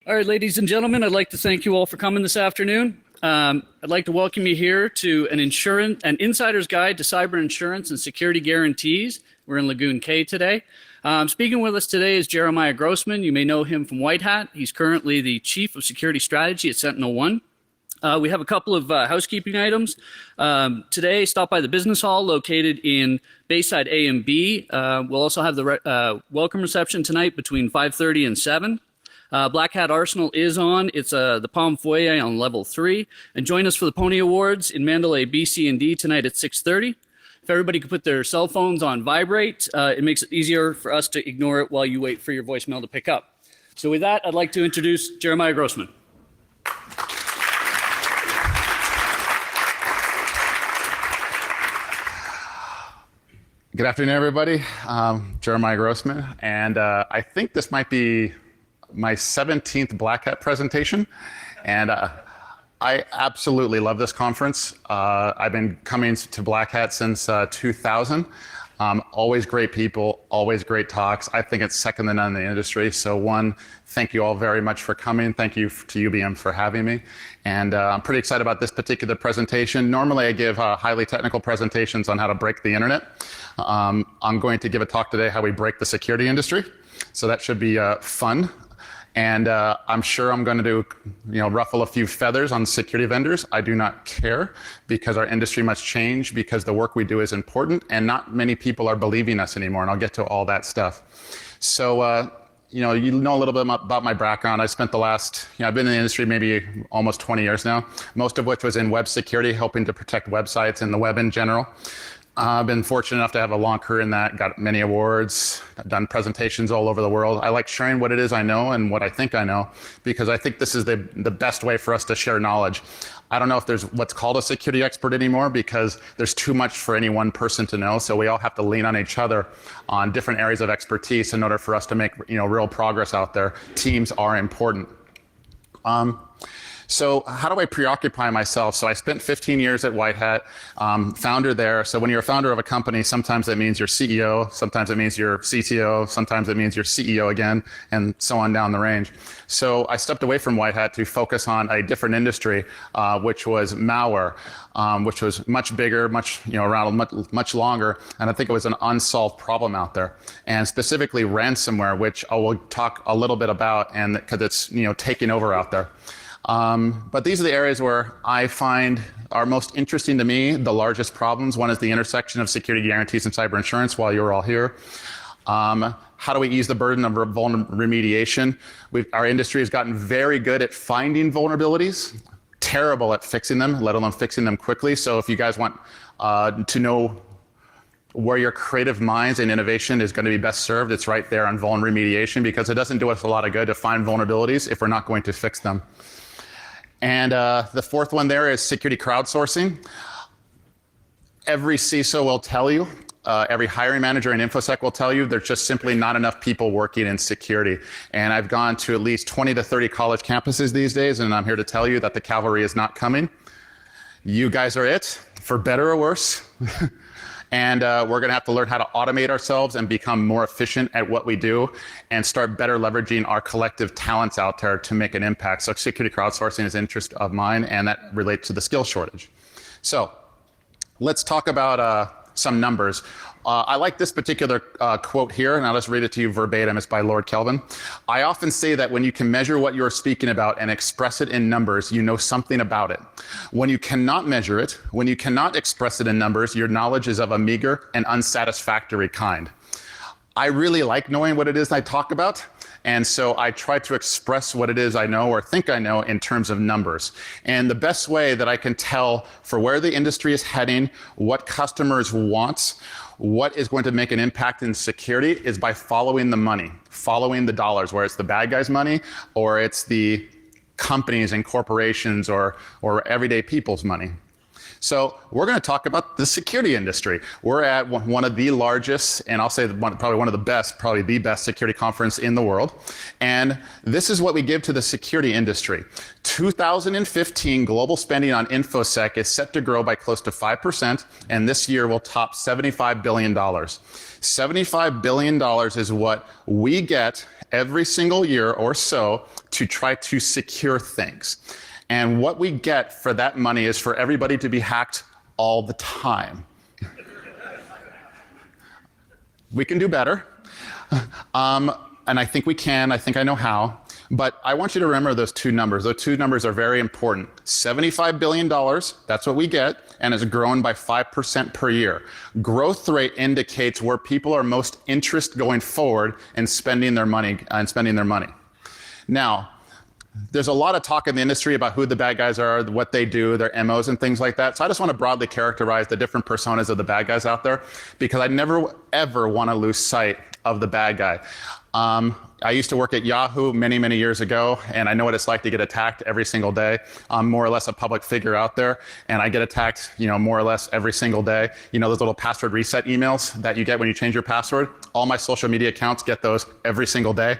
All right, ladies and gentlemen, I'd like to thank you all for coming this afternoon. I'd like to welcome you here to an insider's guide to cyber insurance and security guarantees. We're in Lagoon K today. Speaking with us today is Jeremiah Grossman. You may know him from White Hat. He's currently the Chief of Security Strategy at SentinelOne. We have a couple of housekeeping items. Today, stop by the Business Hall located in Bayside A and B. We'll also have the welcome reception tonight between 5:30 and 7. Black Hat Arsenal is on. It's the Palm Foyer on level 3. And join us for the Pony Awards in Mandalay B, C, and D tonight at 6:30. If everybody could put their cell phones on vibrate, it makes it easier for us to ignore it while you wait for your voicemail to pick up. So with that, I'd like to introduce Jeremiah Grossman. Good afternoon, everybody. Jeremiah Grossman, and I think this might be my 17th Black Hat presentation, and I absolutely love this conference. I've been coming to Black Hat since 2000. Always great people, always great talks. I think it's second to none in the industry. So one, thank you all very much for coming. Thank you to UBM for having me. And I'm pretty excited about this particular presentation. Normally I give highly technical presentations on how to break the internet. I'm going to give a talk today how we break the security industry. So that should be fun. And I'm sure I'm going to do, ruffle a few feathers on security vendors. I do not care because our industry must change because the work we do is important and not many people are believing us anymore. And I'll get to all that stuff. So, you know a little bit about my background. I spent the last, I've been in the industry maybe almost 20 years now, most of which was in web security, helping to protect websites and the web in general. I've been fortunate enough to have a long career in that, got many awards, I've done presentations all over the world. I like sharing what it is I know and what I think I know, because I think this is the best way for us to share knowledge. I don't know if there's what's called a security expert anymore because there's too much for any one person to know. So we all have to lean on each other on different areas of expertise in order for us to make real progress out there. Teams are important. So how do I preoccupy myself? So I spent 15 years at White Hat, founder there. So when you're a founder of a company, sometimes that means you're CEO, sometimes it means you're CTO, sometimes it means you're CEO again, and so on down the range. So I stepped away from White Hat to focus on a different industry, which was malware, which was much bigger, around much longer, and I think it was an unsolved problem out there. And specifically ransomware, which I will talk a little bit about, and because it's taking over out there. But these are the areas where I find are most interesting to me, the largest problems. One is the intersection of security guarantees and cyber insurance while you're all here. How do we ease the burden of remediation? Our industry has gotten very good at finding vulnerabilities, terrible at fixing them, let alone fixing them quickly. So if you guys want to know where your creative minds and innovation is going to be best served, it's right there on vuln remediation, because it doesn't do us a lot of good to find vulnerabilities if we're not going to fix them. And the fourth one there is security crowdsourcing. Every CISO will tell you, every hiring manager in InfoSec will tell you, there's just simply not enough people working in security. And I've gone to at least 20 to 30 college campuses these days, and I'm here to tell you that the cavalry is not coming. You guys are it, for better or worse. And we're going to have to learn how to automate ourselves and become more efficient at what we do and start better leveraging our collective talents out there to make an impact. So security crowdsourcing is an interest of mine, and that relates to the skill shortage. So let's talk about some numbers. I like this particular quote here, and I'll just read it to you verbatim. It's by Lord Kelvin. I often say that when you can measure what you're speaking about and express it in numbers, you know something about it. When you cannot measure it, when you cannot express it in numbers, your knowledge is of a meager and unsatisfactory kind. I really like knowing what it is I talk about. And so I try to express what it is I know or think I know in terms of numbers. And the best way that I can tell for where the industry is heading, what customers want, what is going to make an impact in security is by following the money, following the dollars, where it's the bad guys' money or it's the companies and corporations or everyday people's money. So we're going to talk about the security industry. We're at one of the largest, and I'll say probably one of the best, probably the best security conference in the world. And this is what we give to the security industry. 2015 global spending on InfoSec is set to grow by close to 5%, and this year will top $75 billion. $75 billion is what we get every single year or so to try to secure things. And what we get for that money is for everybody to be hacked all the time. We can do better. And I think we can. I think I know how. But I want you to remember those two numbers. Those two numbers are very important. $75 billion, that's what we get, and it's grown by 5% per year. Growth rate indicates where people are most interested going forward in spending their money. Now, there's a lot of talk in the industry about who the bad guys are, what they do, their MOs and things like that. So I just want to broadly characterize the different personas of the bad guys out there, because I never, ever want to lose sight of the bad guy. I used to work at Yahoo many, many years ago, and I know what it's like to get attacked every single day. I'm more or less a public figure out there, and I get attacked, more or less every single day. Those little password reset emails that you get when you change your password? All my social media accounts get those every single day.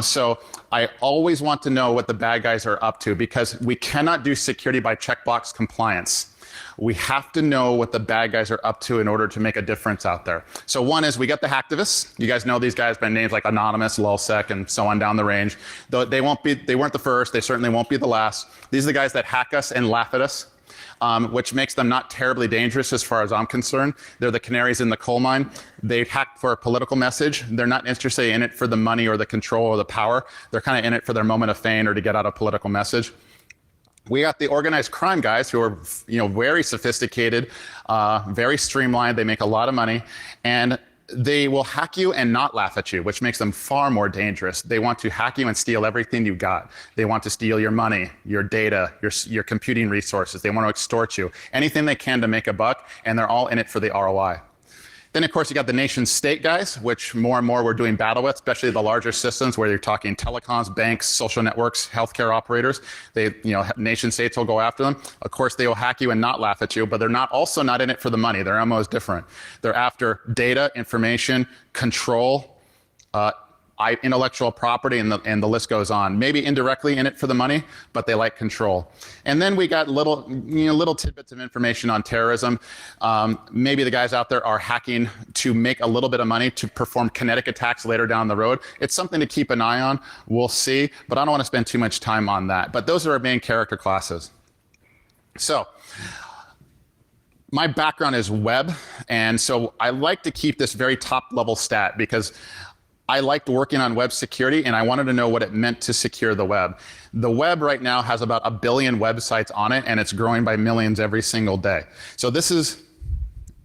So I always want to know what the bad guys are up to, because we cannot do security by checkbox compliance. We have to know what the bad guys are up to in order to make a difference out there. So one is we got the hacktivists. You guys know these guys by names like Anonymous, Lulsec, and so on down the range. Though they weren't the first, they certainly won't be the last. These are the guys that hack us and laugh at us, which makes them not terribly dangerous as far as I'm concerned. They're the canaries in the coal mine. They hack for a political message. They're not interested in it for the money or the control or the power. They're kind of in it for their moment of fame or to get out a political message. We got the organized crime guys who are, very sophisticated, very streamlined. They make a lot of money, and they will hack you and not laugh at you, which makes them far more dangerous. They want to hack you and steal everything you got. They want to steal your money, your data, your computing resources. They want to extort you, anything they can to make a buck, and they're all in it for the ROI. Then, of course, you got the nation state guys, which more and more we're doing battle with, especially the larger systems where you're talking telecoms, banks, social networks, healthcare operators. They, nation states will go after them. Of course, they will hack you and not laugh at you, but they're also not in it for the money. Their MO is different. They're after data, information, control, intellectual property, and the list goes on. Maybe indirectly in it for the money, but they like control. And then we got little tidbits of information on terrorism. Maybe the guys out there are hacking to make a little bit of money to perform kinetic attacks later down the road. It's something to keep an eye on. We'll see, but I don't want to spend too much time on that. But those are our main character classes. So my background is web, and so I like to keep this very top level stat because I liked working on web security, and I wanted to know what it meant to secure the web. The web right now has about 1 billion websites on it, and it's growing by millions every single day. So this is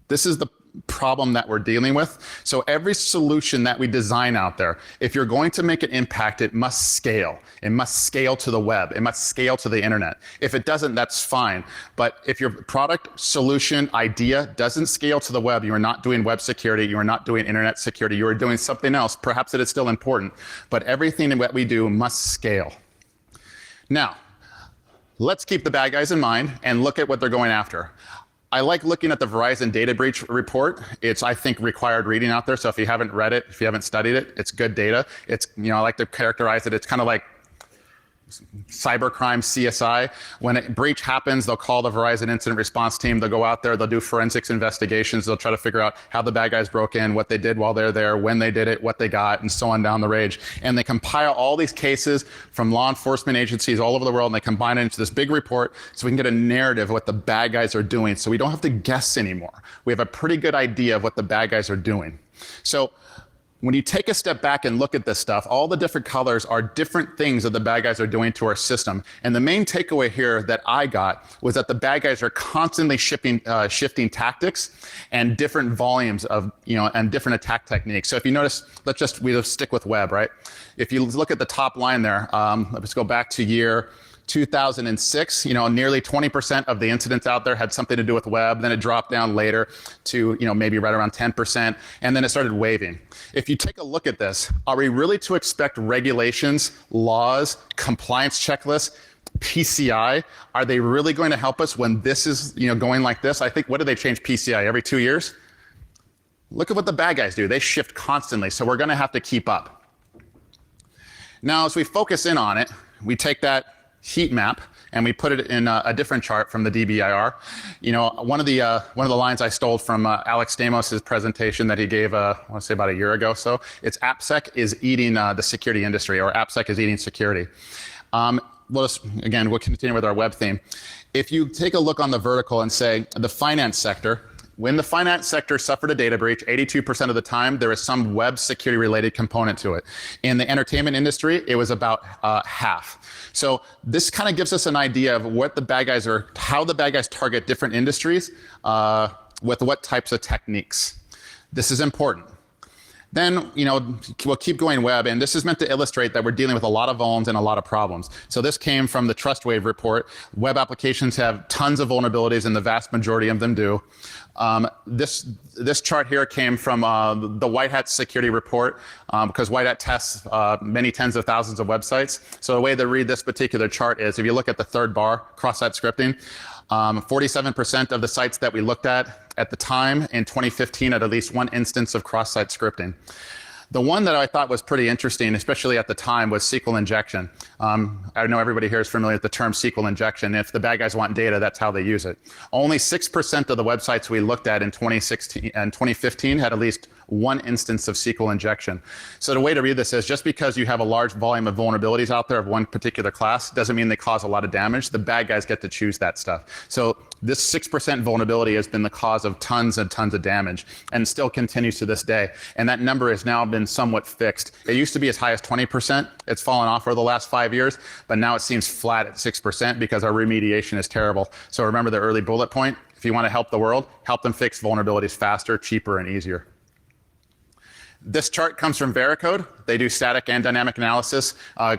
the problem that we're dealing with. So every solution that we design out there, if you're going to make an impact, it must scale. It must scale to the web. It must scale to the internet. If it doesn't, that's fine. But if your product, solution, idea doesn't scale to the web, you are not doing web security, you are not doing internet security, you are doing something else. Perhaps it is still important, but everything that we do must scale. Now, let's keep the bad guys in mind and look at what they're going after. I like looking at the Verizon data breach report. It's, I think, required reading out there. So if you haven't read it, if you haven't studied it, it's good data. It's, I like to characterize it. It's kind of like cybercrime CSI. When a breach happens, they'll call the Verizon incident response team. They'll go out there, they'll do forensics investigations. They'll try to figure out how the bad guys broke in, what they did while they're there, when they did it, what they got, and so on down the range. And they compile all these cases from law enforcement agencies all over the world, and they combine it into this big report so we can get a narrative of what the bad guys are doing. So we don't have to guess anymore. We have a pretty good idea of what the bad guys are doing. So when you take a step back and look at this stuff, all the different colors are different things that the bad guys are doing to our system. And the main takeaway here that I got was that the bad guys are constantly shifting tactics and different volumes of, and different attack techniques. So if you notice, we'll stick with web, right? If you look at the top line there, let's go back to year 2006, nearly 20% of the incidents out there had something to do with web. Then it dropped down later to, maybe right around 10%. And then it started waving. If you take a look at this, are we really to expect regulations, laws, compliance checklists, PCI? Are they really going to help us when this is, going like this? I think, what do they change PCI every 2 years? Look at what the bad guys do. They shift constantly. So we're going to have to keep up. Now, as we focus in on it, we take that heat map, and we put it in a different chart from the DBIR. You know, one of the lines I stole from Alex Stamos' presentation that he gave, I want to say about a year ago. So it's AppSec is eating the security industry, or AppSec is eating security. We'll continue with our web theme. If you take a look on the vertical and say the finance sector, when the finance sector suffered a data breach, 82% of the time, there is some web security related component to it. In the entertainment industry, it was about half. So this kind of gives us an idea of what the bad guys are, how the bad guys target different industries with what types of techniques. This is important. Then, you know, we'll keep going web, and this is meant to illustrate that we're dealing with a lot of vulns and a lot of problems. So this came from the TrustWave report. Web applications have tons of vulnerabilities, and the vast majority of them do. This chart here came from the White Hat security report, because White Hat tests many tens of thousands of websites. So the way to read this particular chart is, if you look at the third bar, cross-site scripting, 47% of the sites that we looked at the time in 2015 had at least one instance of cross-site scripting. The one that I thought was pretty interesting, especially at the time, was Sql Injection. I know everybody here is familiar with the term Sql Injection. If the bad guys want data, that's how they use it. Only 6% of the websites we looked at in 2016 and 2015 had at least one instance of Sql Injection. So the way to read this is, just because you have a large volume of vulnerabilities out there of one particular class doesn't mean they cause a lot of damage. The bad guys get to choose that stuff. So this 6% vulnerability has been the cause of tons and tons of damage, and still continues to this day. And that number has now been somewhat fixed. It used to be as high as 20%. It's fallen off over the last 5 years, but now it seems flat at 6% because our remediation is terrible. So remember the early bullet point. If you want to help the world, help them fix vulnerabilities faster, cheaper, and easier. This chart comes from Veracode. They do static and dynamic analysis,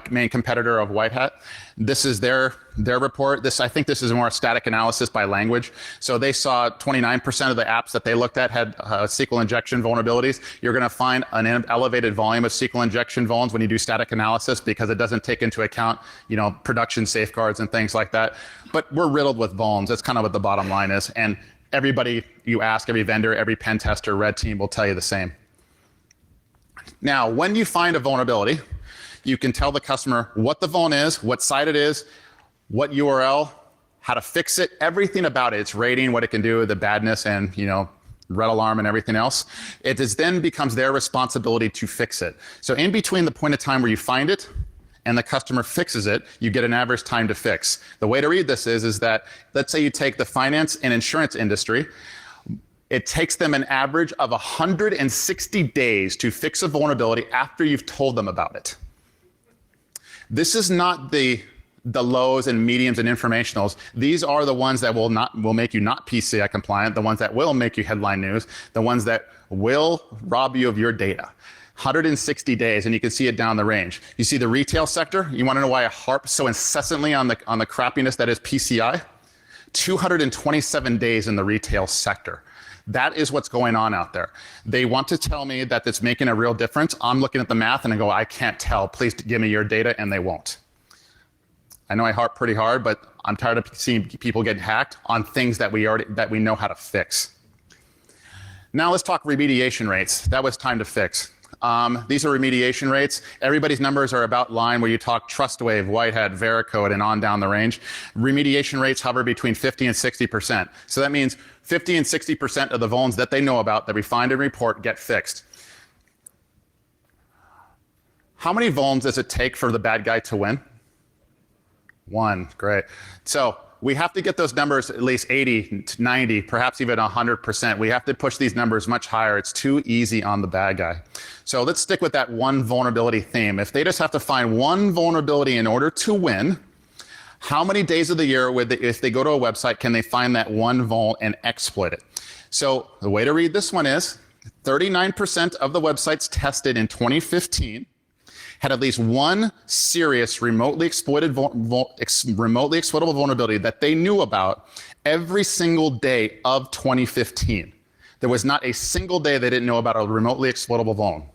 main competitor of White Hat. This is their report. I think this is more a static analysis by language. So they saw 29% of the apps that they looked at had Sql injection vulnerabilities. You're going to find an elevated volume of Sql injection vulns when you do static analysis, because it doesn't take into account, you know, production safeguards and things like that. But we're riddled with vulns. That's kind of what the bottom line is. And everybody you ask, every vendor, every pen tester, red team will tell you the same. Now, when you find a vulnerability, you can tell the customer what the vuln is, what site it is, what URL, how to fix it, everything about it, its rating, what it can do, the badness, and, you know, red alarm and everything else. It is then becomes their responsibility to fix it. So in between the point of time where you find it and the customer fixes it, you get an average time to fix. The way to read this is that, let's say you take the finance and insurance industry. It takes them an average of 160 days to fix a vulnerability after you've told them about it. This is not the lows and mediums and informationals. These are the ones that will make you not PCI compliant, the ones that will make you headline news, the ones that will rob you of your data. 160 days, and you can see it down the range. You see the retail sector. You want to know why I harp so incessantly on the crappiness that is PCI? 227 days in the retail sector. That is what's going on out there. They want to tell me that it's making a real difference. I'm looking at the math and I go, I can't tell. Please give me your data, and they won't. I know I harp pretty hard, but I'm tired of seeing people get hacked on things that we know how to fix. Now let's talk remediation rates. That was time to fix. These are remediation rates. Everybody's numbers are about line where you talk TrustWave, White Hat, Veracode, and on down the range. Remediation rates hover between 50 and 60%. So that means 50 and 60% of the vulns that they know about that we find and report get fixed. How many vulns does it take for the bad guy to win? One, great. So we have to get those numbers at least 80 to 90, perhaps even 100%. We have to push these numbers much higher. It's too easy on the bad guy. So let's stick with that one vulnerability theme. If they just have to find one vulnerability in order to win, how many days of the year, if they go to a website, can they find that one vuln and exploit it? So the way to read this one is 39% of the websites tested in 2015 had at least one serious remotely exploitable vulnerability that they knew about every single day of 2015. There was not a single day they didn't know about a remotely exploitable vuln.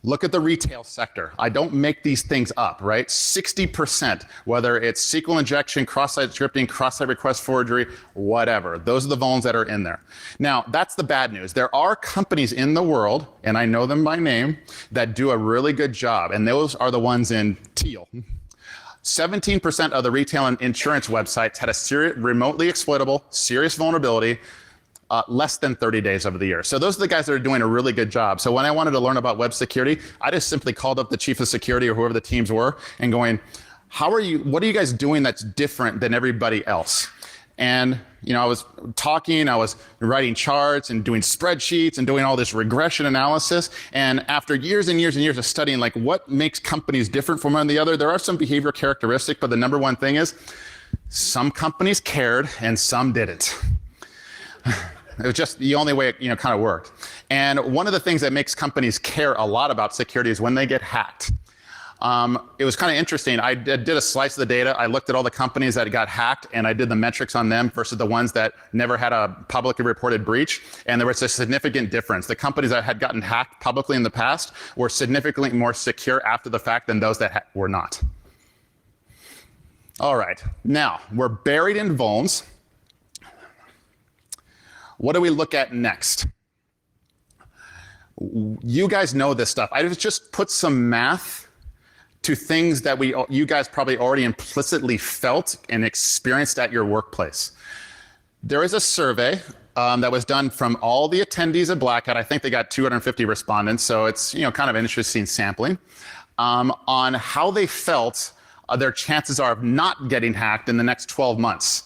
Look at the retail sector. I don't make these things up, right? 60%, whether it's Sql injection, cross-site scripting, cross-site request forgery, whatever. Those are the vulns that are in there. Now, that's the bad news. There are companies in the world, and I know them by name, that do a really good job, and those are the ones in teal. 17% of the retail and insurance websites had a remotely exploitable, serious vulnerability less than 30 days of the year. So those are the guys that are doing a really good job. So when I wanted to learn about web security, I just simply called up the chief of security or whoever the teams were and going, what are you guys doing that's different than everybody else? And I was talking, I was writing charts and doing spreadsheets and doing all this regression analysis. And after years and years and years of studying, like what makes companies different from one and the other, there are some behavior characteristics, but the number one thing is some companies cared and some didn't. It was just the only way it kind of worked. And one of the things that makes companies care a lot about security is when they get hacked. It was kind of interesting. I did a slice of the data. I looked at all the companies that got hacked, and I did the metrics on them versus the ones that never had a publicly reported breach. And there was a significant difference. The companies that had gotten hacked publicly in the past were significantly more secure after the fact than those that were not. All right. Now, we're buried in vulns. What do we look at next? You guys know this stuff. I just put some math to things that you guys probably already implicitly felt and experienced at your workplace. There is a survey that was done from all the attendees at Black Hat. I think they got 250 respondents, so it's kind of an interesting sampling on how they felt their chances are of not getting hacked in the next 12 months.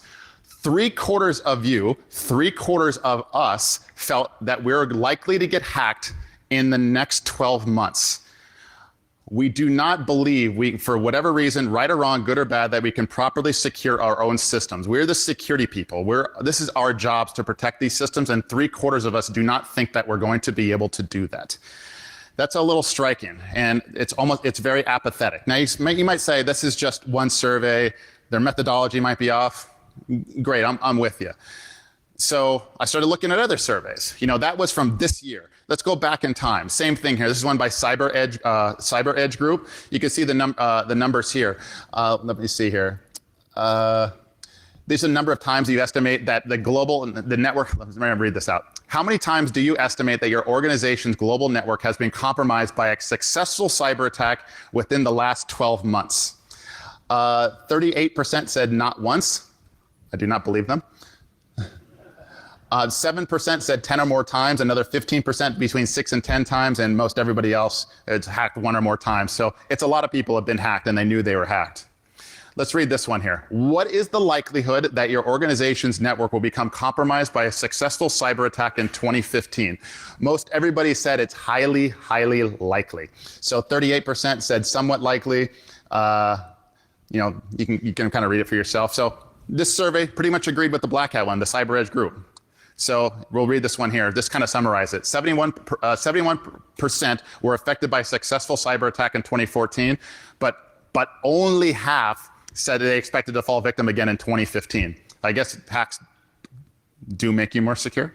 3/4 of you, 3/4 of us felt that we're likely to get hacked in the next 12 months. We do not believe for whatever reason, right or wrong, good or bad, that we can properly secure our own systems. We're the security people. This is our jobs to protect these systems, and 3/4 of us do not think that we're going to be able to do that. That's a little striking, and it's very apathetic. Now, you might say, this is just one survey. Their methodology might be off. Great, I'm with you. So I started looking at other surveys. That was from this year. Let's go back in time. Same thing here. This is one by Cyber Edge Group. You can see the numbers here. Let me see here. These are the number of times you estimate that the network. Let me read this out. How many times do you estimate that your organization's global network has been compromised by a successful cyber attack within the last 12 months? 38% said not once. I do not believe them. 7% said 10 or more times, another 15% between 6 and 10 times, and most everybody else is hacked 1 or more times. So it's a lot of people have been hacked and they knew they were hacked. Let's read this one here. What is the likelihood that your organization's network will become compromised by a successful cyber attack in 2015? Most everybody said it's highly, highly likely. So 38% said somewhat likely. You can kind of read it for yourself. So this survey pretty much agreed with the Black Hat one, the Cyber Edge Group. So we'll read this one here. This kind of summarizes it. 71% were affected by a successful cyber attack in 2014, but only half said they expected to fall victim again in 2015. I guess hacks do make you more secure.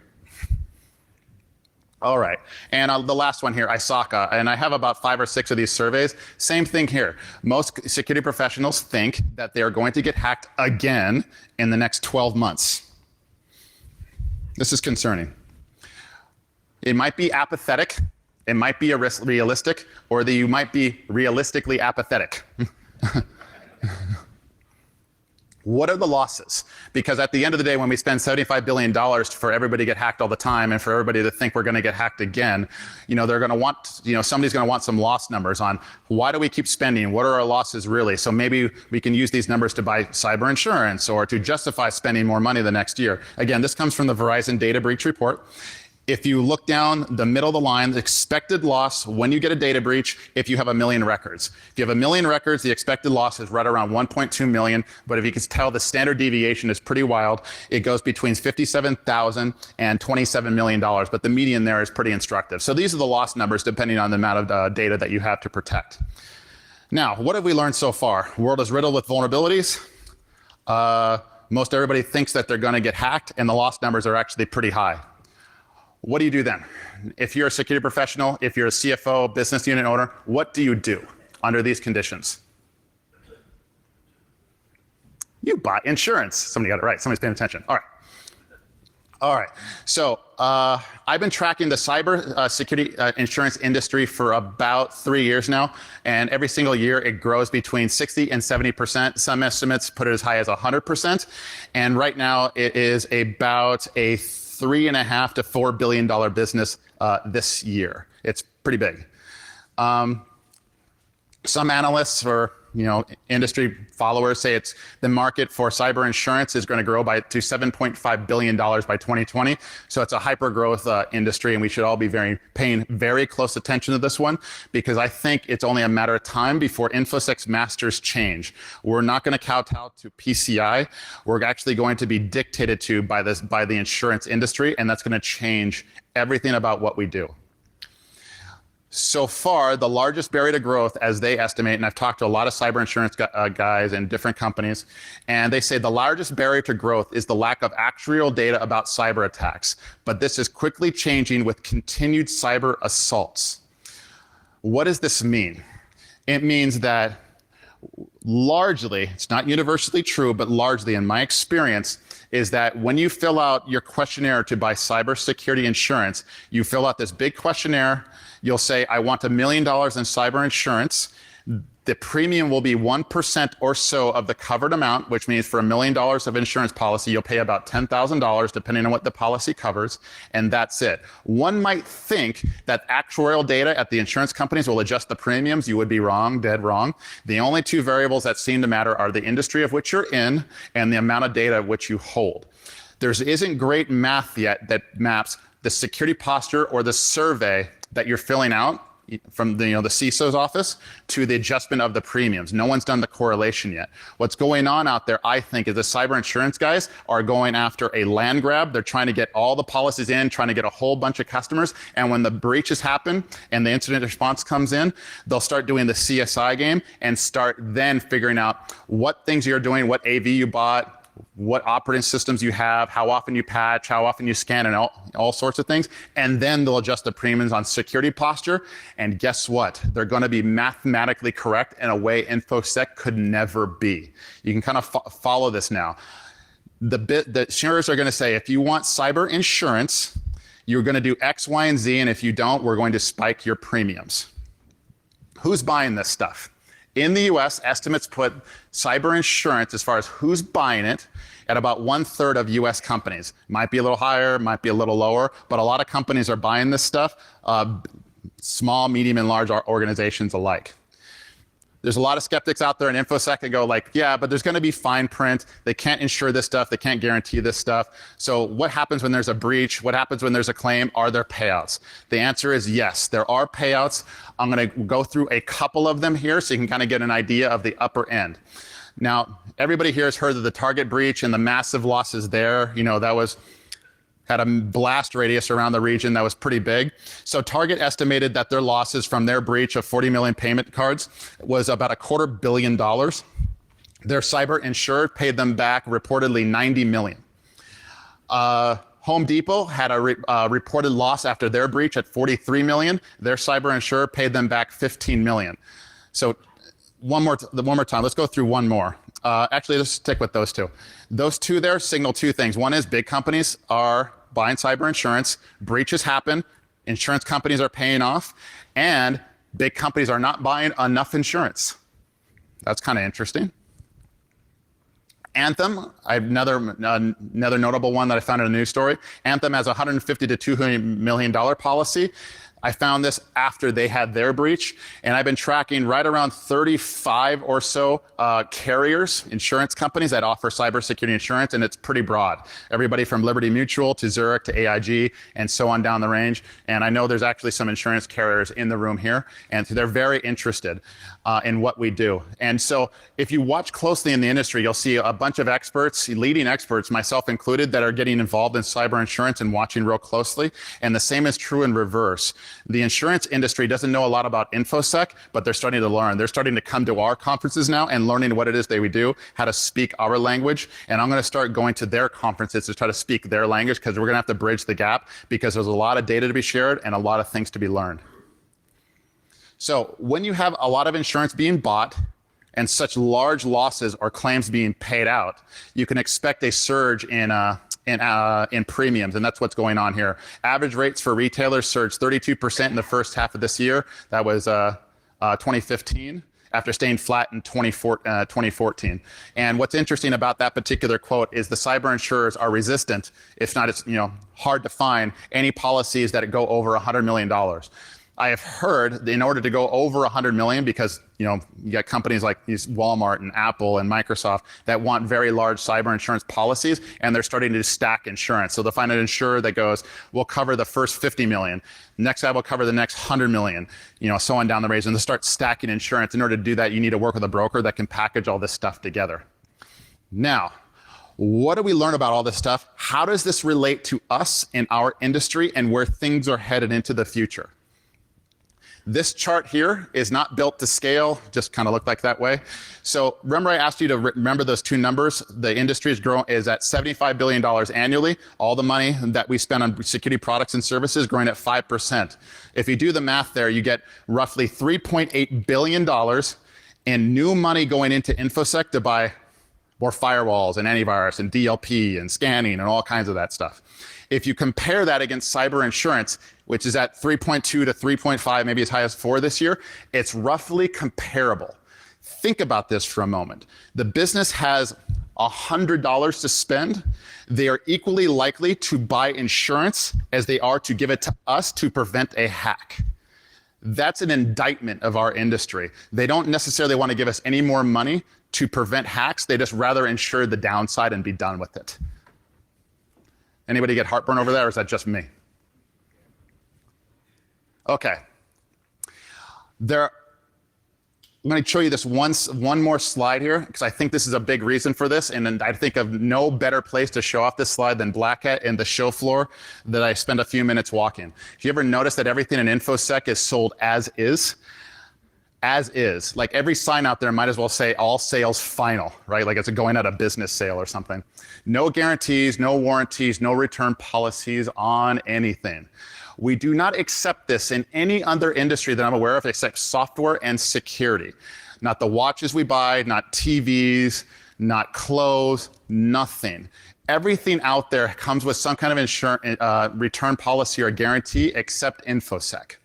All right, and the last one here, ISACA, and I have about 5 or 6 of these surveys. Same thing here. Most security professionals think that they are going to get hacked again in the next 12 months. This is concerning. It might be apathetic, it might be realistic, or you might be realistically apathetic. What are the losses? Because at the end of the day, when we spend $75 billion for everybody to get hacked all the time and for everybody to think we're going to get hacked again, they're going to want, somebody's going to want some loss numbers on why do we keep spending? What are our losses really? So maybe we can use these numbers to buy cyber insurance or to justify spending more money the next year. Again, this comes from the Verizon data breach report. If you look down the middle of the line, the expected loss when you get a data breach, if you have 1 million records. If you have 1 million records, the expected loss is right around 1.2 million. But if you can tell, the standard deviation is pretty wild. It goes between 57,000 and $27 million. But the median there is pretty instructive. So these are the loss numbers depending on the amount of data that you have to protect. Now, what have we learned so far? The world is riddled with vulnerabilities. Most everybody thinks that they're going to get hacked, and the loss numbers are actually pretty high. What do you do then? If you're a security professional, if you're a CFO, business unit owner, what do you do under these conditions? You buy insurance. Somebody got it right. Somebody's paying attention. All right. All right. So I've been tracking the cyber security insurance industry for about 3 years now. And every single year it grows between 60 and 70%. Some estimates put it as high as 100%. And right now it is about a $3.5 to $4 billion business this year. It's pretty big. Some analysts or industry followers say the market for cyber insurance is going to grow to $7.5 billion by 2020. So it's a hyper growth industry, and we should all be paying very close attention to this one, because I think it's only a matter of time before InfoSec's masters change. We're not going to kowtow to PCI. We're actually going to be dictated to by the insurance industry, and that's going to change everything about what we do. So far, the largest barrier to growth, as they estimate, and I've talked to a lot of cyber insurance guys and different companies, and they say the largest barrier to growth is the lack of actuarial data about cyber attacks. But this is quickly changing with continued cyber assaults. What does this mean? It means that largely, it's not universally true, but largely in my experience, is that when you fill out your questionnaire to buy cybersecurity insurance, you fill out this big questionnaire. You'll say, I want $1 million in cyber insurance. The premium will be 1% or so of the covered amount, which means for $1 million of insurance policy, you'll pay about $10,000, depending on what the policy covers, and that's it. One might think that actuarial data at the insurance companies will adjust the premiums. You would be wrong, dead wrong. The only two variables that seem to matter are the industry of which you're in and the amount of data which you hold. There isn't great math yet that maps the security posture or the survey that you're filling out from the CISO's office to the adjustment of the premiums. No one's done the correlation yet. What's going on out there, I think, is the cyber insurance guys are going after a land grab. They're trying to get all the policies in, trying to get a whole bunch of customers. And when the breaches happen and the incident response comes in, they'll start doing the CSI game and start then figuring out what things you're doing, what AV you bought, what operating systems you have, how often you patch, how often you scan, and all sorts of things. And then they'll adjust the premiums on security posture. And guess what? They're going to be mathematically correct in a way InfoSec could never be. You can kind of follow this now. The insurers are going to say, if you want cyber insurance, you're going to do X, Y, and Z. And if you don't, we're going to spike your premiums. Who's buying this stuff? In the US, estimates put cyber insurance, as far as who's buying it, at about 1/3 of US companies. Might be a little higher, might be a little lower, but a lot of companies are buying this stuff, small, medium, and large organizations alike. There's a lot of skeptics out there in InfoSec that go like, yeah, but there's going to be fine print. They can't insure this stuff. They can't guarantee this stuff. So what happens when there's a breach? What happens when there's a claim? Are there payouts? The answer is yes, there are payouts. I'm going to go through a couple of them here so you can kind of get an idea of the upper end. Now, everybody here has heard of the Target breach and the massive losses there. That had a blast radius around the region that was pretty big. So Target estimated that their losses from their breach of 40 million payment cards was about $250 million. Their cyber insurer paid them back reportedly $90 million. Home Depot had a reported loss after their breach at $43 million. Their cyber insurer paid them back $15 million. So one more time, let's go through one more. Actually, let's stick with those two. Those two there signal two things. One is big companies are buying cyber insurance, breaches happen, insurance companies are paying off, and big companies are not buying enough insurance. That's kind of interesting. Anthem, another notable one that I found in a news story. Anthem has a $150 to $200 million policy. I found this after they had their breach, and I've been tracking right around 35 or so carriers, insurance companies that offer cybersecurity insurance, and it's pretty broad. Everybody from Liberty Mutual to Zurich to AIG and so on down the range. And I know there's actually some insurance carriers in the room here, and they're very interested in what we do. And so if you watch closely in the industry, you'll see a bunch of experts, leading experts, myself included, that are getting involved in cyber insurance and watching real closely. And the same is true in reverse. The insurance industry doesn't know a lot about InfoSec, but they're starting to learn. They're starting to come to our conferences now and learning what it is that we do, how to speak our language. And I'm going to start going to their conferences to try to speak their language, because we're going to have to bridge the gap, because there's a lot of data to be shared and a lot of things to be learned. So when you have a lot of insurance being bought and such large losses or claims being paid out, you can expect a surge in in premiums, and that's what's going on here. Average rates for retailers surged 32% in the first half of this year. That was 2015, after staying flat in 2014. And what's interesting about that particular quote is the cyber insurers are resistant, if not, it's hard to find any policies that go over $100 million. I have heard that in order to go over 100 million, because you got companies like Walmart and Apple and Microsoft that want very large cyber insurance policies, and they're starting to stack insurance. So they'll find an insurer that goes, we'll cover the first 50 million. Next guy will cover the next 100 million, so on down the range. And they'll start stacking insurance. In order to do that, you need to work with a broker that can package all this stuff together. Now, what do we learn about all this stuff? How does this relate to us in our industry and where things are headed into the future? This chart here is not built to scale, just kind of looked like that way. So remember I asked you to remember those two numbers. The industry is at $75 billion annually. All the money that we spend on security products and services growing at 5%. If you do the math there, you get roughly $3.8 billion in new money going into InfoSec to buy more firewalls and antivirus and DLP and scanning and all kinds of that stuff. If you compare that against cyber insurance, which is at 3.2 to 3.5, maybe as high as 4 this year, it's roughly comparable. Think about this for a moment. The business has $100 to spend. They are equally likely to buy insurance as they are to give it to us to prevent a hack. That's an indictment of our industry. They don't necessarily want to give us any more money to prevent hacks. They just rather insure the downside and be done with it. Anybody get heartburn over that, or is that just me? Okay. I'm going to show you this one more slide here, because I think this is a big reason for this, and I think of no better place to show off this slide than Black Hat and the show floor that I spend a few minutes walking. If you ever notice that everything in InfoSec is sold as is? As is. Like every sign out there might as well say all sales final, right? Like it's a going out of business sale or something. No guarantees, no warranties, no return policies on anything. We do not accept this in any other industry that I'm aware of except software and security. Not the watches we buy, not TVs, not clothes, nothing. Everything out there comes with some kind of insurance, return policy or guarantee except InfoSec,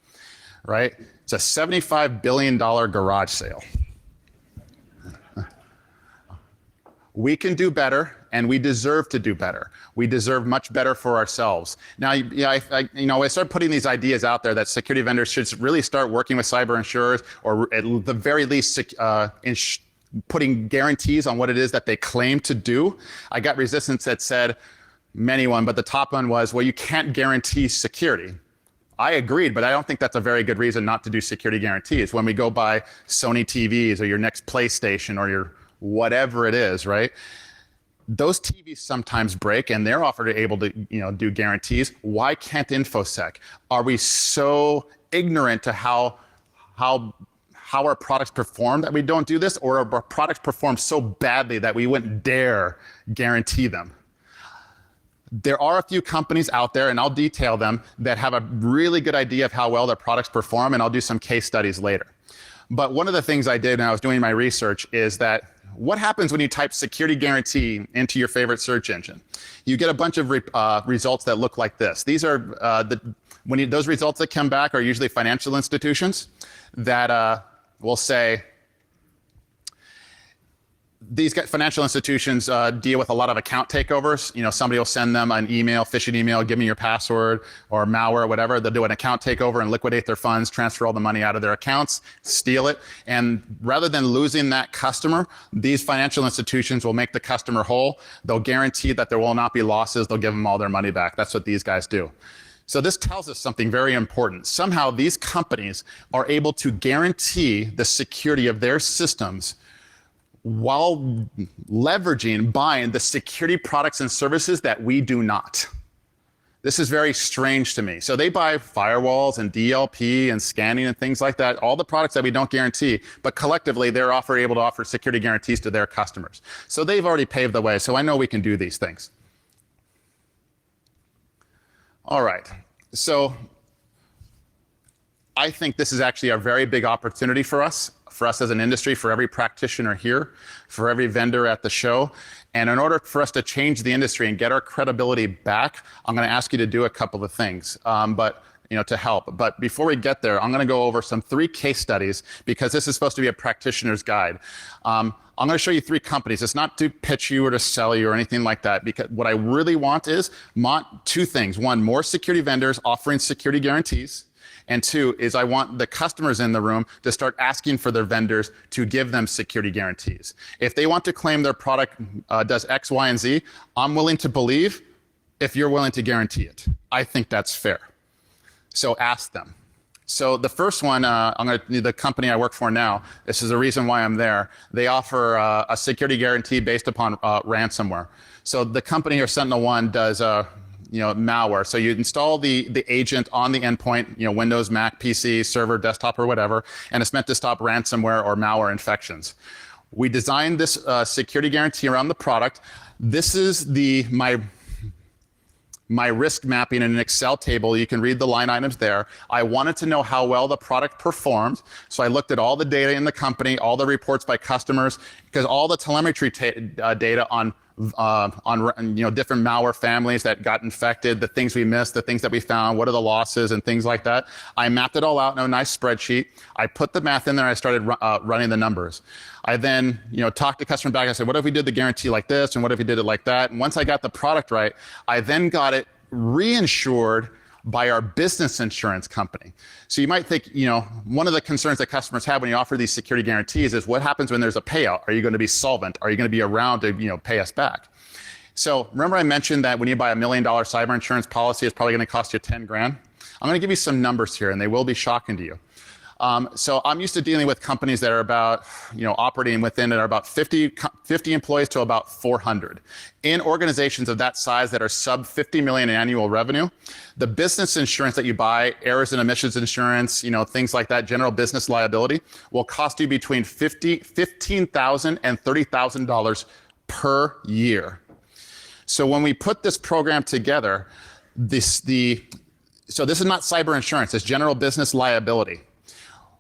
right? It's a $75 billion garage sale. We can do better, and we deserve to do better. We deserve much better for ourselves. Now, I start putting these ideas out there that security vendors should really start working with cyber insurers, or at the very least putting guarantees on what it is that they claim to do. I got resistance that said, many one, but the top one was, well, you can't guarantee security. I agreed, but I don't think that's a very good reason not to do security guarantees. When we go buy Sony TVs or your next PlayStation or your whatever it is, right? Those TVs sometimes break, and they're able to do guarantees. Why can't InfoSec? Are we so ignorant to how our products perform that we don't do this, or are our products perform so badly that we wouldn't dare guarantee them? There are a few companies out there, and I'll detail them, that have a really good idea of how well their products perform, and I'll do some case studies later. But one of the things I did when I was doing my research is that what happens when you type security guarantee into your favorite search engine? You get a bunch of results that look like this. These are those results that come back are usually financial institutions that will say, these financial institutions deal with a lot of account takeovers. Somebody will send them an email, phishing email, give me your password, or malware or whatever. They'll do an account takeover and liquidate their funds, transfer all the money out of their accounts, steal it. And rather than losing that customer, these financial institutions will make the customer whole. They'll guarantee that there will not be losses. They'll give them all their money back. That's what these guys do. So this tells us something very important. Somehow these companies are able to guarantee the security of their systems while leveraging, buying the security products and services that we do not. This is very strange to me. So they buy firewalls and DLP and scanning and things like that, all the products that we don't guarantee, but collectively they're able to offer security guarantees to their customers. So they've already paved the way, so I know we can do these things. All right, so I think this is actually a very big opportunity for us for us as an industry, for every practitioner here, for every vendor at the show. And in order for us to change the industry and get our credibility back, I'm going to ask you to do a couple of things, to help. But before we get there, I'm going to go over 3 case studies because this is supposed to be a practitioner's guide. I'm going to show you 3 companies. It's not to pitch you or to sell you or anything like that, because what I really want is 2 things. 1, more security vendors offering security guarantees. And 2 is I want the customers in the room to start asking for their vendors to give them security guarantees. If they want to claim their product does X, Y, and Z, I'm willing to believe if you're willing to guarantee it. I think that's fair. So ask them. So the first one, the company I work for now, this is the reason why I'm there. They offer a security guarantee based upon ransomware. So the company here, SentinelOne, does malware. So you install the agent on the endpoint, Windows, Mac, PC, server, desktop, or whatever, and it's meant to stop ransomware or malware infections. We designed this security guarantee around the product. This is my risk mapping in an Excel table. You can read the line items there. I wanted to know how well the product performed, so I looked at all the data in the company, all the reports by customers, because all the telemetry data on different malware families that got infected, the things we missed, the things that we found, what are the losses, and things like that. I mapped it all out in a nice spreadsheet. I put the math in there. I started running the numbers. I then, talked to customer back. I said, what if we did the guarantee like this, and what if we did it like that? And once I got the product right, I then got it reinsured by our business insurance company. So you might think, one of the concerns that customers have when you offer these security guarantees is what happens when there's a payout? Are you going to be solvent? Are you going to be around to, pay us back? So remember I mentioned that when you buy $1 million cyber insurance policy, it's probably going to cost you 10 grand. I'm going to give you some numbers here, and they will be shocking to you. So I'm used to dealing with companies that are about, operating within that are about 50 employees to about 400. In organizations of that size that are sub 50 million in annual revenue, the business insurance that you buy, errors and omissions insurance, things like that, general business liability, will cost you between $15,000 and $30,000 per year. So when we put this program together, so this is not cyber insurance, it's general business liability.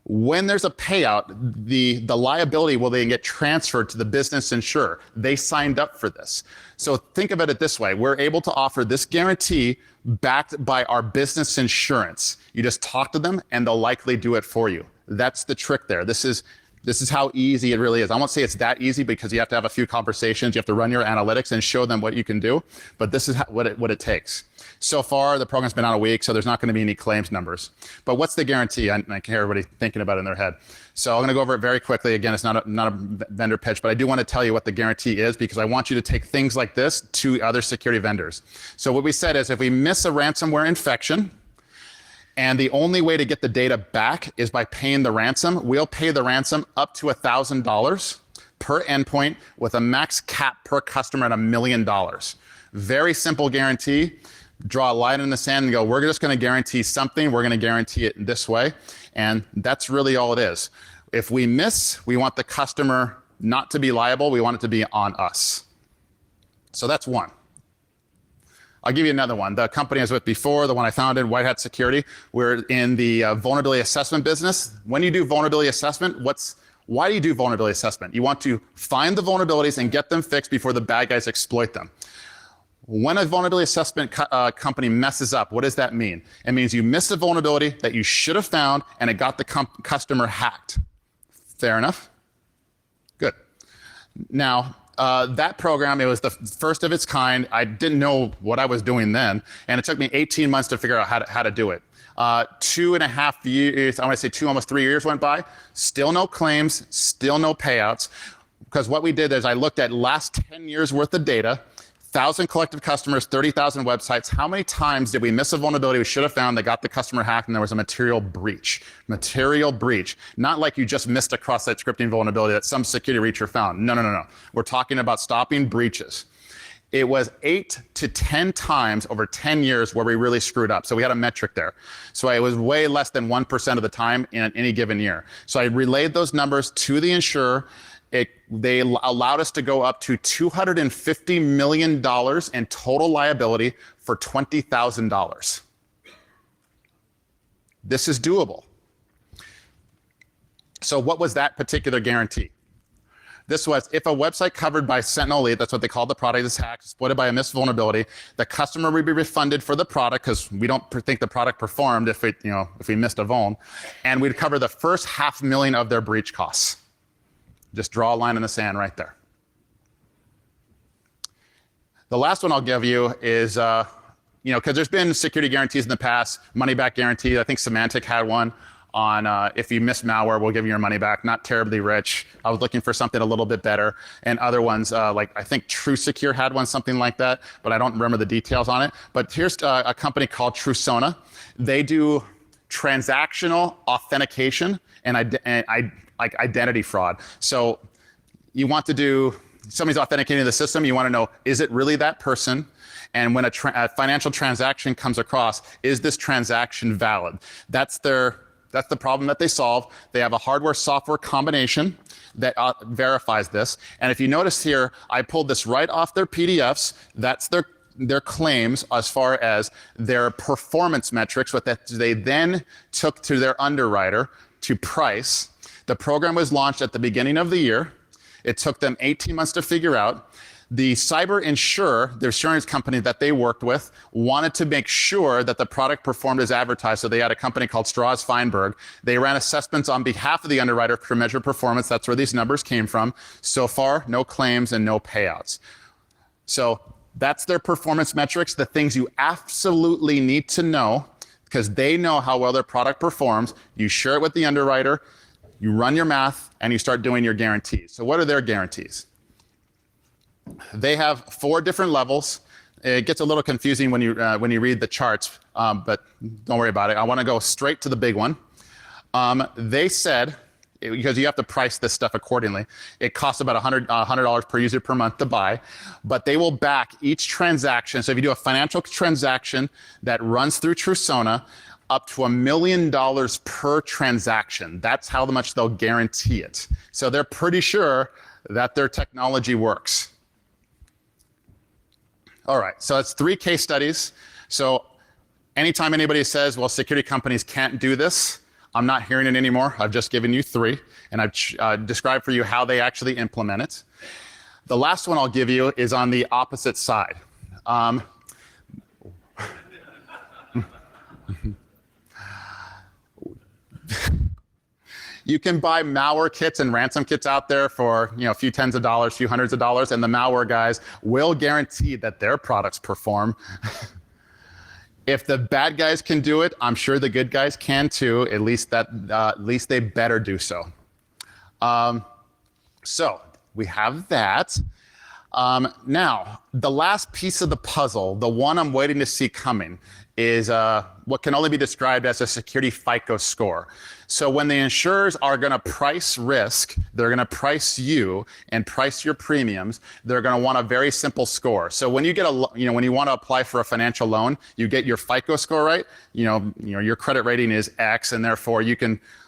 When there's a payout, the liability will then get transferred to the business insurer. They signed up for this. So think of it this way. We're able to offer this guarantee backed by our business insurance. You just talk to them and they'll likely do it for you. That's the trick there. This is how easy it really is. I won't say it's that easy because you have to have a few conversations. You have to run your analytics and show them what you can do. But this is what it takes. So far, the program's been out a week, so there's not going to be any claims numbers. But what's the guarantee? I can hear everybody thinking about it in their head. So I'm going to go over it very quickly. Again, it's not a vendor pitch, but I do want to tell you what the guarantee is because I want you to take things like this to other security vendors. So what we said is if we miss a ransomware infection, and the only way to get the data back is by paying the ransom, we'll pay the ransom up to $1,000 per endpoint with a max cap per customer at $1 million. Very simple guarantee. Draw a line in the sand and go, we're just going to guarantee something. We're going to guarantee it this way. And that's really all it is. If we miss, we want the customer not to be liable. We want it to be on us. So that's one. I'll give you another one. The company I was with before, the one I founded, White Hat Security, we're in the vulnerability assessment business. When you do vulnerability assessment, why do you do vulnerability assessment? You want to find the vulnerabilities and get them fixed before the bad guys exploit them. When a vulnerability assessment company messes up, what does that mean? It means you missed a vulnerability that you should have found and it got the customer hacked. Fair enough? Good. Now, that program, it was the first of its kind. I didn't know what I was doing then, and it took me 18 months to figure out how to do it. 2.5 years, I want to say almost 3 years went by, still no claims, still no payouts, because what we did is I looked at last 10 years worth of data, 1,000 collective customers, 30,000 websites. How many times did we miss a vulnerability we should have found that got the customer hacked and there was a material breach? Material breach. Not like you just missed a cross-site scripting vulnerability that some security breacher found. No. We're talking about stopping breaches. It was 8 to 10 times over 10 years where we really screwed up. So we had a metric there. So it was way less than 1% of the time in any given year. So I relayed those numbers to the insurer. They allowed us to go up to $250 million in total liability for $20,000. This is doable. So what was that particular guarantee? This was if a website covered by Sentinel Elite, that's what they call the product, is hacked, exploited by a missed vulnerability, the customer would be refunded for the product because we don't think the product performed if we missed a vuln, and we'd cover the first $500,000 of their breach costs. Just draw a line in the sand right there. The last one I'll give you is, because there's been security guarantees in the past, money back guarantee. I think Symantec had one on if you miss malware, we'll give you your money back. Not terribly rich. I was looking for something a little bit better. And other ones, like I think TrueSecure had one, something like that, but I don't remember the details on it. But here's a company called TrueSona. They do transactional authentication and identity fraud. So you want to do, somebody's authenticating the system, you want to know, is it really that person? And when a financial transaction comes across, is this transaction valid? That's the problem that they solve. They have a hardware-software combination that verifies this. And if you notice here, I pulled this right off their PDFs. That's their claims as far as their performance metrics, what that they then took to their underwriter to price. The program was launched at the beginning of the year. It took them 18 months to figure out. The cyber insurer, the insurance company that they worked with, wanted to make sure that the product performed as advertised. So they had a company called Strauss Feinberg. They ran assessments on behalf of the underwriter to measure performance. That's where these numbers came from. So far, no claims and no payouts. So that's their performance metrics, the things you absolutely need to know because they know how well their product performs. You share it with the underwriter, you run your math, and you start doing your guarantees. So what are their guarantees? They have 4 different levels. It gets a little confusing when you read the charts, but don't worry about it. I want to go straight to the big one. They said, because you have to price this stuff accordingly, it costs about $100 per user per month to buy, but they will back each transaction. So if you do a financial transaction that runs through TrueSona, up to $1 million per transaction. That's how much they'll guarantee it. So they're pretty sure that their technology works. All right, so it's 3 case studies. So anytime anybody says, well, security companies can't do this, I'm not hearing it anymore. I've just given you 3, and I've described for you how they actually implement it. The last one I'll give you is on the opposite side. You can buy malware kits and ransom kits out there for a few tens of dollars, few hundreds of dollars, and the malware guys will guarantee that their products perform. If the bad guys can do it, I'm sure the good guys can too. At least they better do so. So we have that. Now, the last piece of the puzzle, the one I'm waiting to see coming, is what can only be described as a security FICO score. So when the insurers are going to price risk, they're going to price you and price your premiums, they're going to want a very simple score. So when you get when you want to apply for a financial loan, you get your FICO score right. Your credit rating is X, and therefore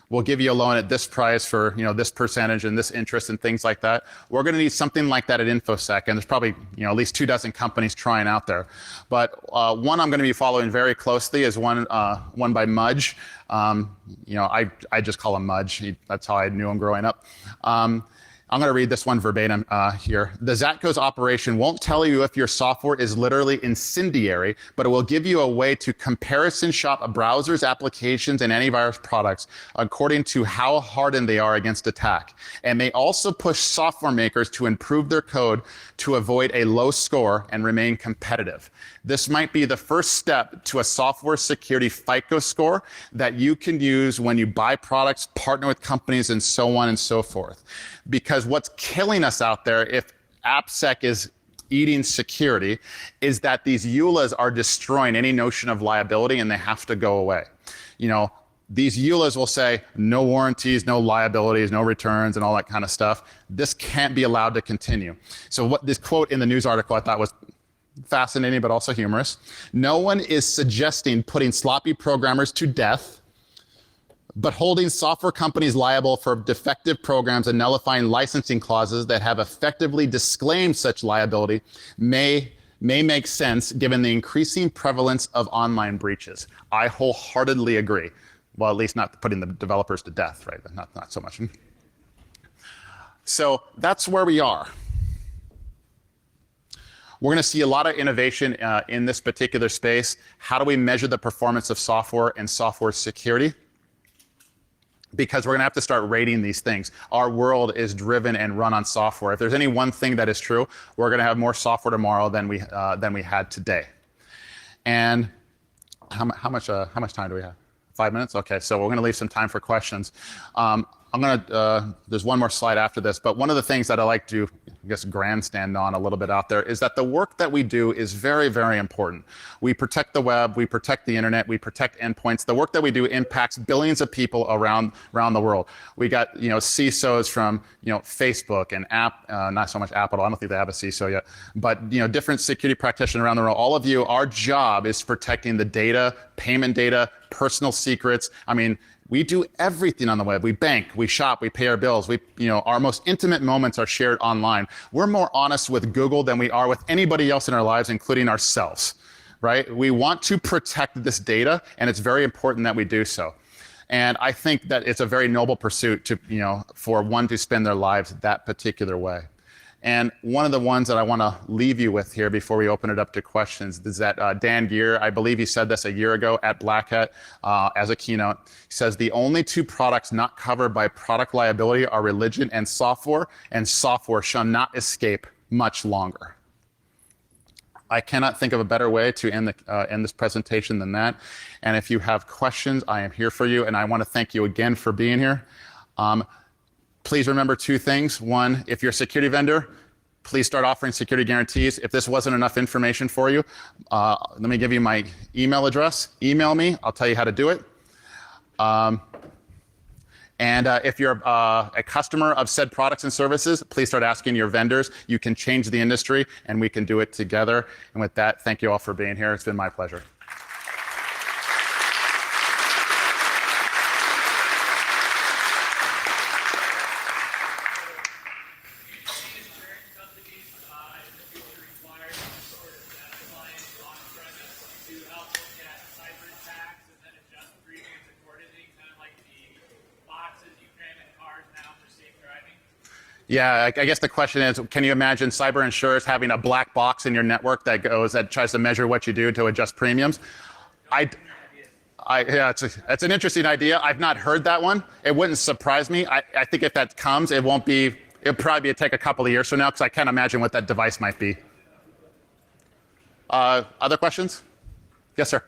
we'll give you a loan at this price for this percentage and this interest and things like that. We're going to need something like that at InfoSec, and there's probably at least 2 dozen companies trying out there. But one I'm going to be following very closely is one by Mudge. I just call him Mudge. That's how I knew him growing up. I'm going to read this one verbatim here. The Zatco's operation won't tell you if your software is literally incendiary, but it will give you a way to comparison shop a browser's applications and antivirus products according to how hardened they are against attack, and may also push software makers to improve their code to avoid a low score and remain competitive. This might be the first step to a software security FICO score that you can use when you buy products, partner with companies, and so on and so forth. Because what's killing us out there, if AppSec is eating security, is that these EULAs are destroying any notion of liability, and they have to go away. These EULAs will say no warranties, no liabilities, no returns, and all that kind of stuff. This can't be allowed to continue. So what this quote in the news article I thought was fascinating, but also humorous. No one is suggesting putting sloppy programmers to death, but holding software companies liable for defective programs and nullifying licensing clauses that have effectively disclaimed such liability may make sense given the increasing prevalence of online breaches. I wholeheartedly agree. Well, at least not putting the developers to death, right? Not so much. So that's where we are. We're going to see a lot of innovation in this particular space. How do we measure the performance of software and software security? Because we're going to have to start rating these things. Our world is driven and run on software. If there's any one thing that is true, we're going to have more software tomorrow than we had today. And how much time do we have? 5 minutes? Okay, so we're going to leave some time for questions. There's one more slide after this, but one of the things that I like to, I guess, grandstand on a little bit out there is that the work that we do is very, very important. We protect the web, we protect the internet, we protect endpoints. The work that we do impacts billions of people around the world. We got, CISOs from, Facebook and not so much Apple. I don't think they have a CISO yet, but, different security practitioners around the world. All of you, our job is protecting the data, payment data, personal secrets. I mean, we do everything on the web. We bank, we shop, we pay our bills. Our most intimate moments are shared online. We're more honest with Google than we are with anybody else in our lives, including ourselves, right? We want to protect this data, and it's very important that we do so. And I think that it's a very noble pursuit for one to spend their lives that particular way. And one of the ones that I want to leave you with here before we open it up to questions is that Dan Geer, I believe he said this a year ago at Black Hat as a keynote. He says, the only two products not covered by product liability are religion and software shall not escape much longer. I cannot think of a better way to end this presentation than that. And if you have questions, I am here for you. And I want to thank you again for being here. Please remember two things. One, if you're a security vendor, please start offering security guarantees. If this wasn't enough information for you, let me give you my email address. Email me. I'll tell you how to do it. If you're a customer of said products and services, please start asking your vendors. You can change the industry, and we can do it together. And with that, thank you all for being here. It's been my pleasure. Yeah, I guess the question is, can you imagine cyber insurers having a black box in your network that tries to measure what you do to adjust premiums? Yeah, it's an interesting idea. I've not heard that one. It wouldn't surprise me. I think if that comes, it'll probably take a couple of years from now, because I can't imagine what that device might be. Other questions? Yes, sir.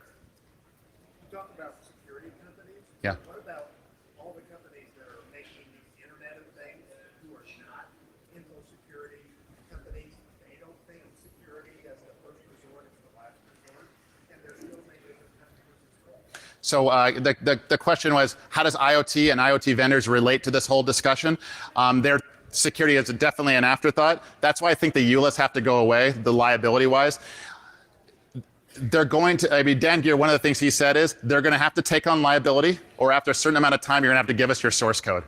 You talk about security companies. Yeah. What about all the companies that are making the Internet of Things who are not info security companies? They don't think of security as the first resort, it's the last resort, and they're still making their customers as well. So the question was, how does IoT and IoT vendors relate to this whole discussion? Their security is definitely an afterthought. That's why I think the EULAs have to go away, the liability-wise. They're going to, Dan Geer, one of the things he said is, they're going to have to take on liability, or after a certain amount of time, you're going to have to give us your source code.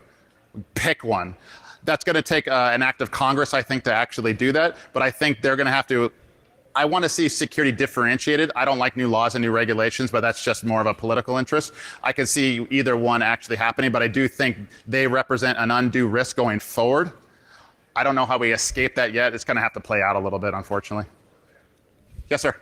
Pick one. That's going to take an act of Congress, I think, to actually do that. But I think they're going to have to, I want to see security differentiated. I don't like new laws and new regulations, but that's just more of a political interest. I can see either one actually happening, but I do think they represent an undue risk going forward. I don't know how we escape that yet. It's going to have to play out a little bit, unfortunately. Yes, sir.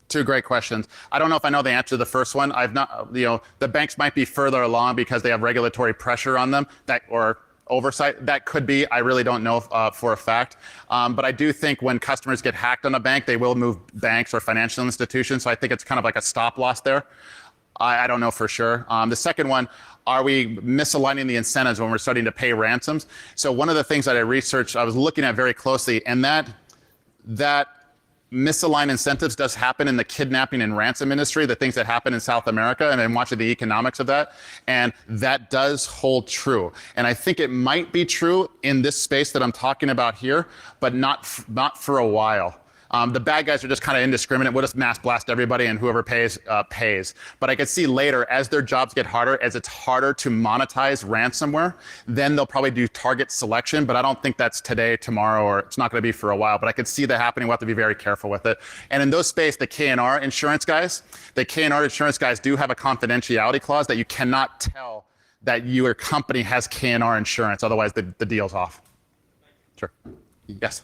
Two great questions. I don't know if I know the answer to the first one. I've not, the banks might be further along because they have regulatory pressure on them or oversight. That could be. I really don't know for a fact. But I do think when customers get hacked on a bank, they will move banks or financial institutions. So I think it's kind of like a stop loss there. I don't know for sure. The second one, are we misaligning the incentives when we're starting to pay ransoms? So one of the things that I researched, I was looking at very closely, and that that misaligned incentives does happen in the kidnapping and ransom industry, the things that happen in South America, and I'm watching the economics of that, and that does hold true. And I think it might be true in this space that I'm talking about here, but not for a while. The bad guys are just kind of indiscriminate. We'll just mass blast everybody, and whoever pays, pays. But I could see later, as their jobs get harder, as it's harder to monetize ransomware, then they'll probably do target selection. But I don't think that's today, tomorrow, or it's not going to be for a while. But I could see that happening. We'll have to be very careful with it. And in those space, the K&R insurance guys do have a confidentiality clause that you cannot tell that your company has K&R insurance. Otherwise, the deal's off. Sure. Yes.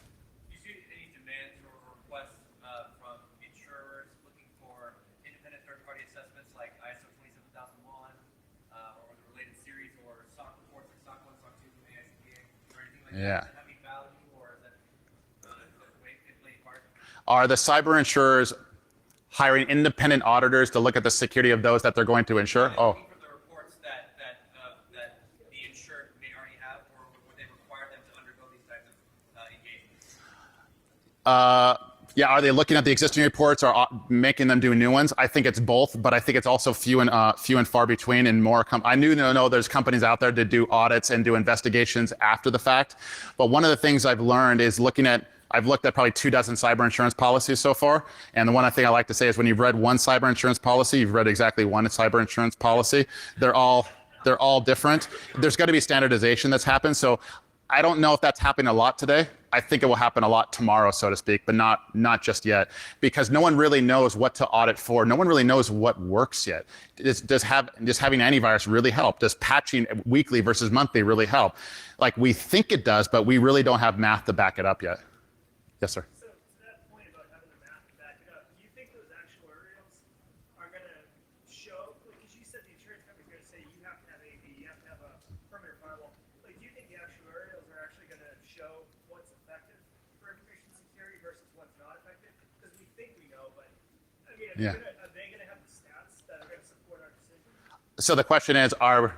Yeah. Are the cyber insurers hiring independent auditors to look at the security of those that they're going to insure? Oh. For the reports that the insured may already have, or would they require them to undergo these types of engagements? Yeah, are they looking at the existing reports or making them do new ones? I think it's both, but I think it's also few and far between. And more, I know there's companies out there that do audits and do investigations after the fact. But one of the things I've learned is I've looked at probably 24 cyber insurance policies so far. And the one thing I like to say is when you've read one cyber insurance policy, you've read exactly one cyber insurance policy. They're all different. There's got to be standardization that's happened. So I don't know if that's happening a lot today. I think it will happen a lot tomorrow, so to speak, but not just yet, because no one really knows what to audit for. No one really knows what works yet. Does having antivirus really help? Does patching weekly versus monthly really help? Like, we think it does, but we really don't have math to back it up yet. Yes, sir. So to that point about having the math to back it up, do you think those actuarials are going to show, because you said the insurance company's going to say you have to have AV, you have to have a perimeter firewall. Like, do you think the actuarials are actually going to show what's effective for information security versus what's not effective? Because we think we know, but I mean, are they going to have the stats that are going to support our decision? So the question is, are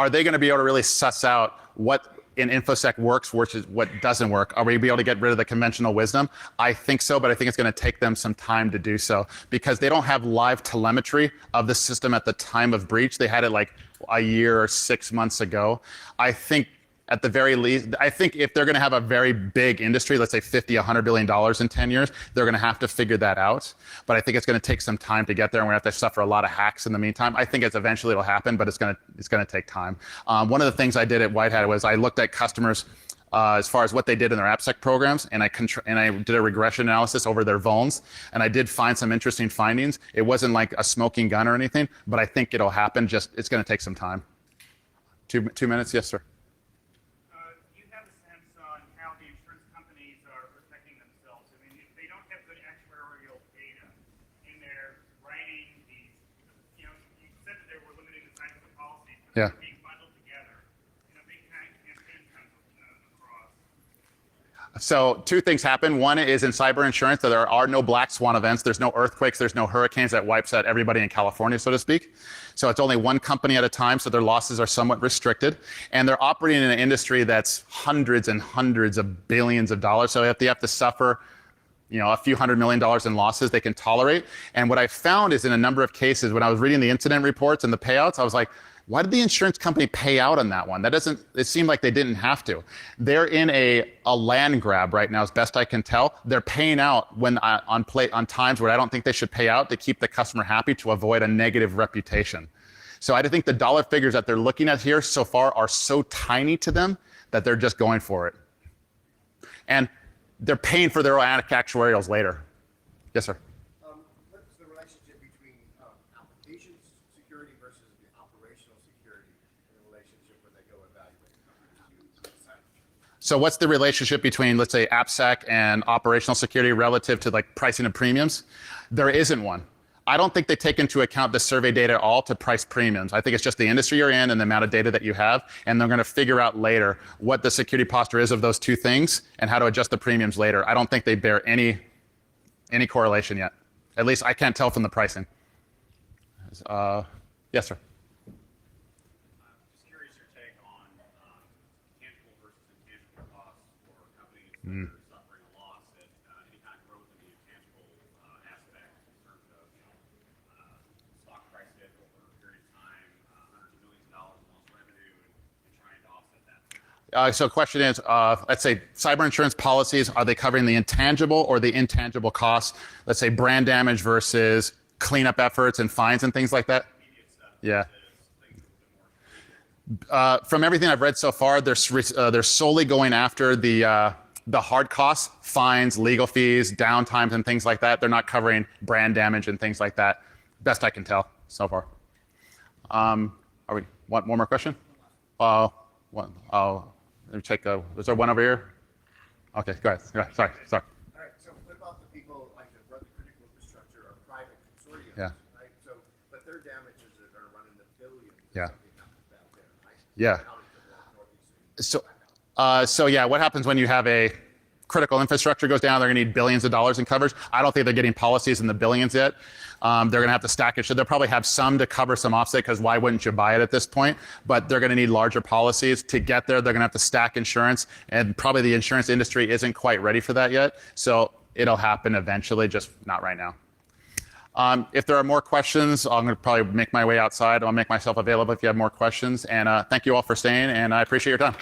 they going to be able to really suss out what in InfoSec works versus what doesn't work? Are we be able to get rid of the conventional wisdom? I think so, but I think it's going to take them some time to do so because they don't have live telemetry of the system at the time of breach. They had it like a year or 6 months ago. I think at the very least, I think if they're going to have a very big industry, let's say $50, $100 billion in 10 years, they're going to have to figure that out. But I think it's going to take some time to get there, and we're going to have to suffer a lot of hacks in the meantime. I think eventually it'll happen, but it's going to take time. One of the things I did at White Hat was I looked at customers as far as what they did in their AppSec programs, and I did a regression analysis over their vulns, and I did find some interesting findings. It wasn't like a smoking gun or anything, but I think it'll happen. It's going to take some time. 2 minutes, yes, sir. Yeah. So 2 things happen. One is in cyber insurance that there are no black swan events. There's no earthquakes. There's no hurricanes that wipes out everybody in California, so to speak. So it's only one company at a time. So their losses are somewhat restricted. And they're operating in an industry that's hundreds and hundreds of billions of dollars. So if they have to suffer a few $100 million in losses, they can tolerate. And what I found is in a number of cases, when I was reading the incident reports and the payouts, I was like, why did the insurance company pay out on that one? It seemed like they didn't have to. They're in a land grab right now, as best I can tell. They're paying out on times where I don't think they should pay out to keep the customer happy to avoid a negative reputation. So I think the dollar figures that they're looking at here so far are so tiny to them that they're just going for it. And they're paying for their own actuarials later. Yes, sir. What's the relationship between application security versus the operational security in the relationship when they go evaluate companies? So what's the relationship between, let's say, AppSec and operational security relative to like pricing of premiums? There isn't one. I don't think they take into account the survey data at all to price premiums. I think it's just the industry you're in and the amount of data that you have, and they're going to figure out later what the security posture is of those 2 things and how to adjust the premiums later. I don't think they bear any correlation yet. At least I can't tell from the pricing. Yes, sir. Just curious your take on tangible versus intangible costs for companies that are suffering a loss at any time So the question is, let's say cyber insurance policies, are they covering the intangible or the intangible costs? Let's say brand damage versus cleanup efforts and fines and things like that? Yeah. From everything I've read so far, they're solely going after the hard costs, fines, legal fees, downtimes, and things like that. They're not covering brand damage and things like that. Best I can tell so far. Are we want one more question? Let me check. Is there one over here? Okay, go ahead. Sorry. All right, so what about the people like that run the critical infrastructure or private consortiums? Yeah. Right. So, but their damages are going to run in the billions. Yeah. Something happens out there, right? Yeah. Counties that are northeast. So yeah, what happens when you have a critical infrastructure goes down? They're going to need billions of dollars in coverage. I don't think they're getting policies in the billions yet. They're going to have to stack it. So they'll probably have some to cover some offset because why wouldn't you buy it at this point? But they're going to need larger policies to get there. They're going to have to stack insurance, and probably the insurance industry isn't quite ready for that yet. So it'll happen eventually, just not right now. If there are more questions, I'm going to probably make my way outside. I'll make myself available if you have more questions. And thank you all for staying, and I appreciate your time.